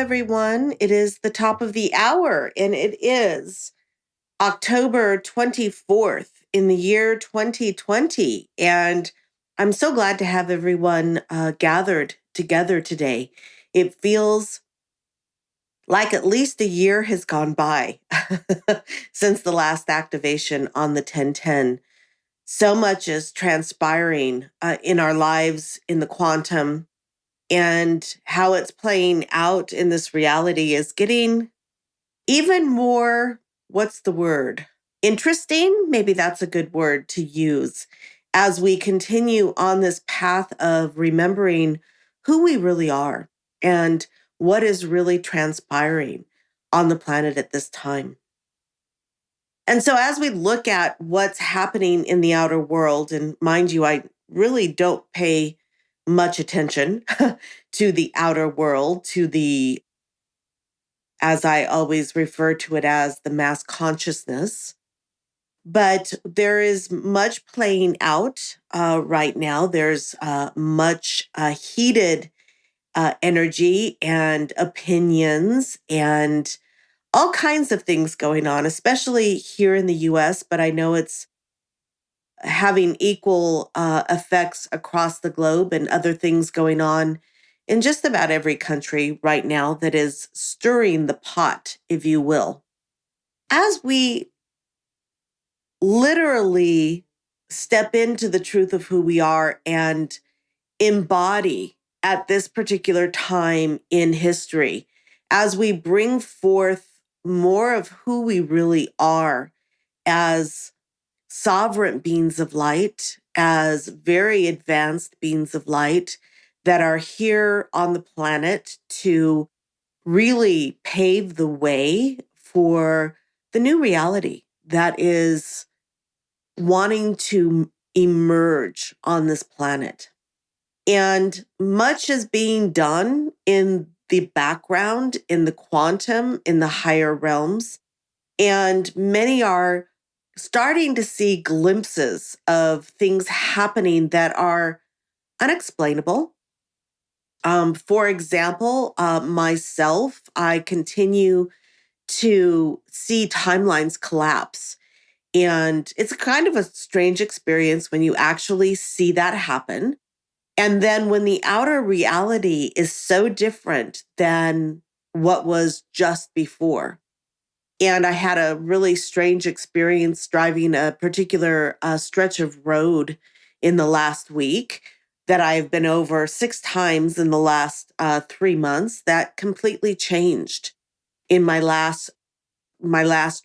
everyone. It is the top of the hour, and it is October 24th in the year 2020. And I'm so glad to have everyone gathered together today. It feels like at least a year has gone by since the last activation on the 1010. So much is transpiring in our lives in the quantum, and how it's playing out in this reality is getting even more, what's the word? Interesting? Maybe that's a good word to use as we continue on this path of remembering who we really are and what is really transpiring on the planet at this time. And so, as we look at what's happening in the outer world, and mind you, I really don't pay much attention to the outer world, to the, as I always refer to it as, the mass consciousness. But there is much playing out right now. There's much heated energy and opinions and all kinds of things going on, especially here in the US, but I know it's having equal effects across the globe and other things going on in just about every country right now that is stirring the pot, if you will. As we literally step into the truth of who we are and embody at this particular time in history, as we bring forth more of who we really are as sovereign beings of light, as very advanced beings of light that are here on the planet to really pave the way for the new reality that is wanting to emerge on this planet. And much is being done in the background, in the quantum, in the higher realms. And many are starting to see glimpses of things happening that are unexplainable. For example, myself, I continue to see timelines collapse. And it's kind of a strange experience when you actually see that happen. And then when the outer reality is so different than what was just before. And I had a really strange experience driving a particular stretch of road in the last week that I've been over 6 times in the last 3 months. That completely changed in my last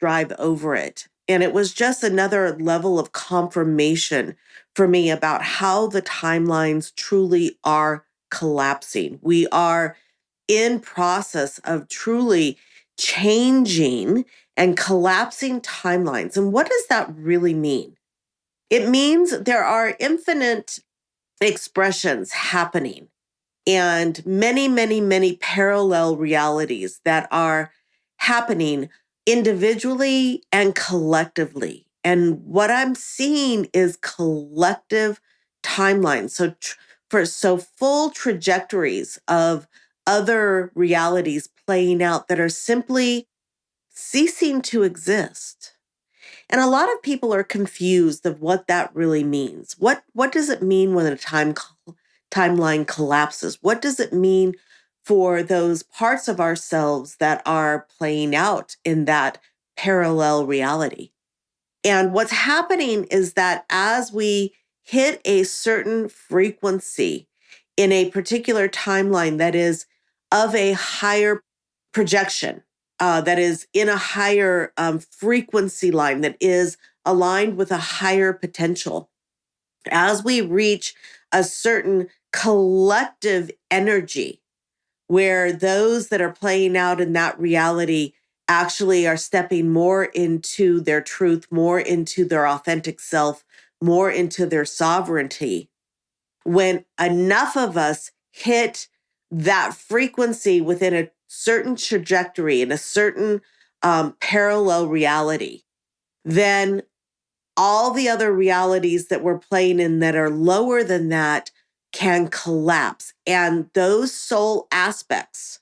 drive over it. And it was just another level of confirmation for me about how the timelines truly are collapsing. We are in process of truly changing and collapsing timelines. And what does that really mean? It means there are infinite expressions happening and many, many, many parallel realities that are happening individually and collectively. And what I'm seeing is collective timelines. So full trajectories of other realities playing out that are simply ceasing to exist. And a lot of people are confused of what that really means. What does it mean when a timeline collapses? What does it mean for those parts of ourselves that are playing out in that parallel reality? And what's happening is that as we hit a certain frequency in a particular timeline that is of a higher projection, that is in a higher frequency line, that is aligned with a higher potential, as we reach a certain collective energy where those that are playing out in that reality actually are stepping more into their truth, more into their authentic self, more into their sovereignty. When enough of us hit that frequency within a certain trajectory in a certain parallel reality, then all the other realities that we're playing in that are lower than that can collapse. And those soul aspects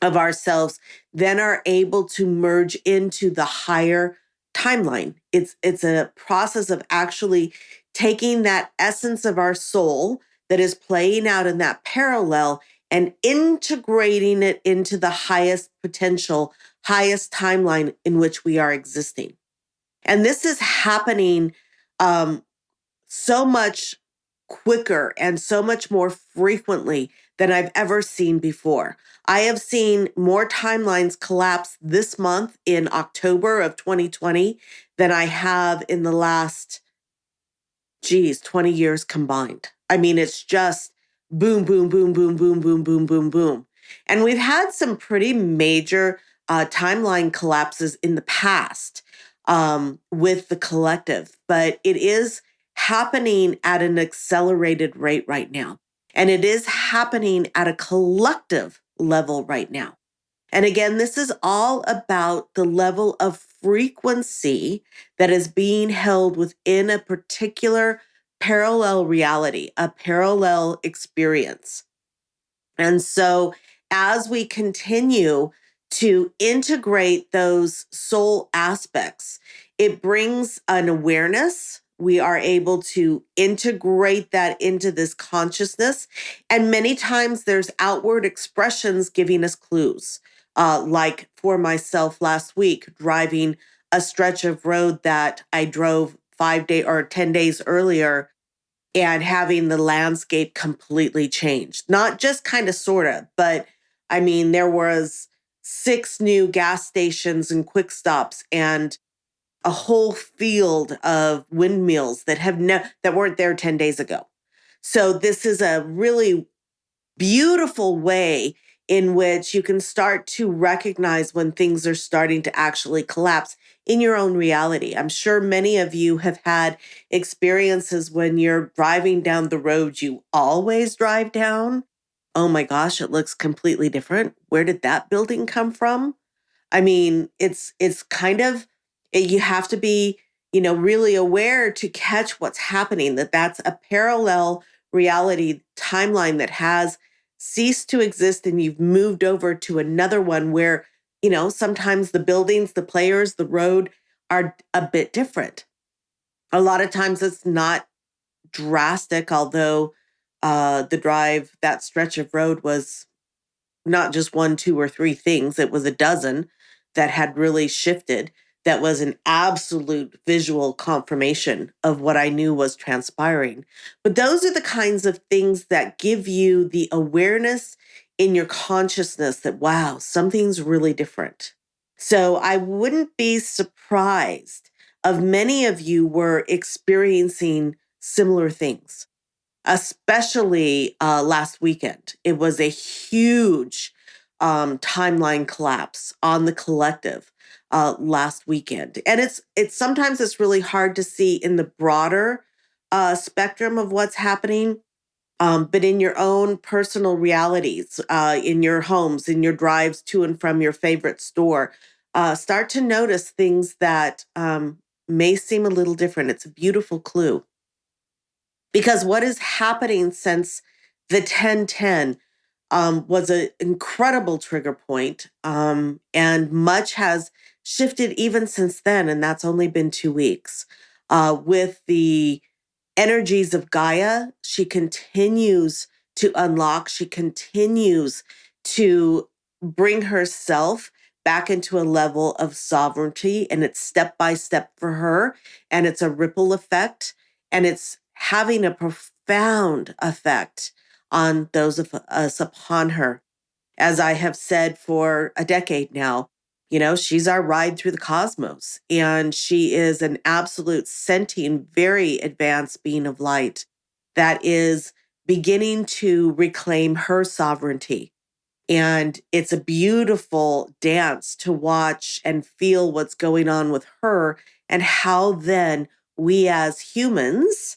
of ourselves then are able to merge into the higher timeline. It's a process of actually taking that essence of our soul that is playing out in that parallel and integrating it into the highest potential, highest timeline in which we are existing. And this is happening um, so much quicker and so much more frequently than I've ever seen before. I have seen more timelines collapse this month in October of 2020 than I have in the last 20 years combined. I mean, it's just boom, boom, boom, boom, boom, boom, boom, boom, boom. And we've had some pretty major timeline collapses in the past with the collective, but it is happening at an accelerated rate right now. And it is happening at a collective level right now. And again, this is all about the level of frequency that is being held within a particular parallel reality, a parallel experience. And so, as we continue to integrate those soul aspects, it brings an awareness. We are able to integrate that into this consciousness. And many times there's outward expressions giving us clues. Like for myself last week, driving a stretch of road that I drove 5 day or 10 days earlier and having the landscape completely changed. Not just kind of sort of, but I mean, there was 6 new gas stations and quick stops and a whole field of windmills that that weren't there 10 days ago. So this is a really beautiful way in which you can start to recognize when things are starting to actually collapse in your own reality. I'm sure many of you have had experiences when you're driving down the road you always drive down. Oh my gosh, it looks completely different. Where did that building come from? I mean, it's kind of you have to be, really aware to catch what's happening, that that's a parallel reality timeline that has ceased to exist and you've moved over to another one where, sometimes the buildings, the players, the road are a bit different. A lot of times it's not drastic, although that stretch of road was not just one, two, or three things. It was a dozen that had really shifted. That was an absolute visual confirmation of what I knew was transpiring. But those are the kinds of things that give you the awareness in your consciousness that, wow, something's really different. So I wouldn't be surprised of many of you were experiencing similar things, especially last weekend. It was a huge timeline collapse on the collective last weekend, and it's sometimes it's really hard to see in the broader spectrum of what's happening. But in your own personal realities, in your homes, in your drives to and from your favorite store, start to notice things that may seem a little different. It's a beautiful clue. Because what is happening since the 1010 was an incredible trigger point, and much has shifted even since then, and that's only been 2 weeks. With the energies of Gaia, she continues to unlock, she continues to bring herself back into a level of sovereignty, and it's step by step for her, and it's a ripple effect, and it's having a profound effect on those of us upon her. As I have said for a decade now, she's our ride through the cosmos, and she is an absolute sentient, very advanced being of light that is beginning to reclaim her sovereignty. And it's a beautiful dance to watch and feel what's going on with her, and how then we as humans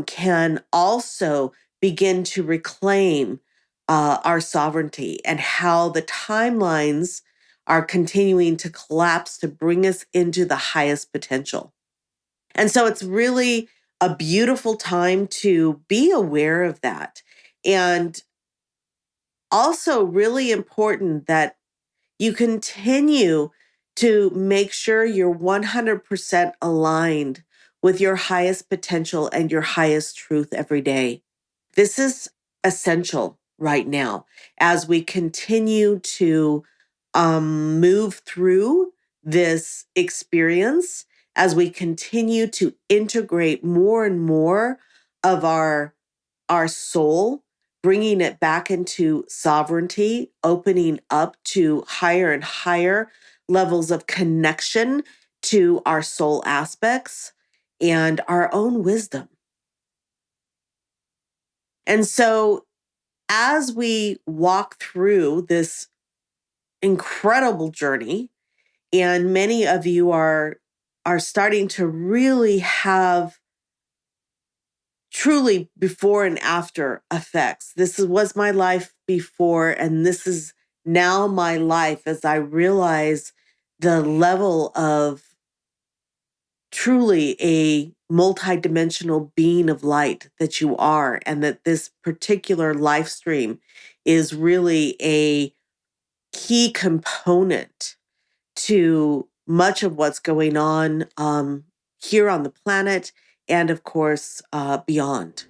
can also begin to reclaim our sovereignty, and how the timelines are continuing to collapse to bring us into the highest potential. And so it's really a beautiful time to be aware of that. And Also, really important that you continue to make sure you're 100% aligned with your highest potential and your highest truth every day. This is essential right now as we continue to move through this experience, as we continue to integrate more and more of our soul, bringing it back into sovereignty, opening up to higher and higher levels of connection to our soul aspects and our own wisdom. And so, as we walk through this incredible journey, and many of you are starting to really have truly before and after effects. Was my life before, and this is now my life as I realize the level of truly a multidimensional being of light that you are, and that this particular life stream is really a key component to much of what's going on here on the planet and, of course, beyond.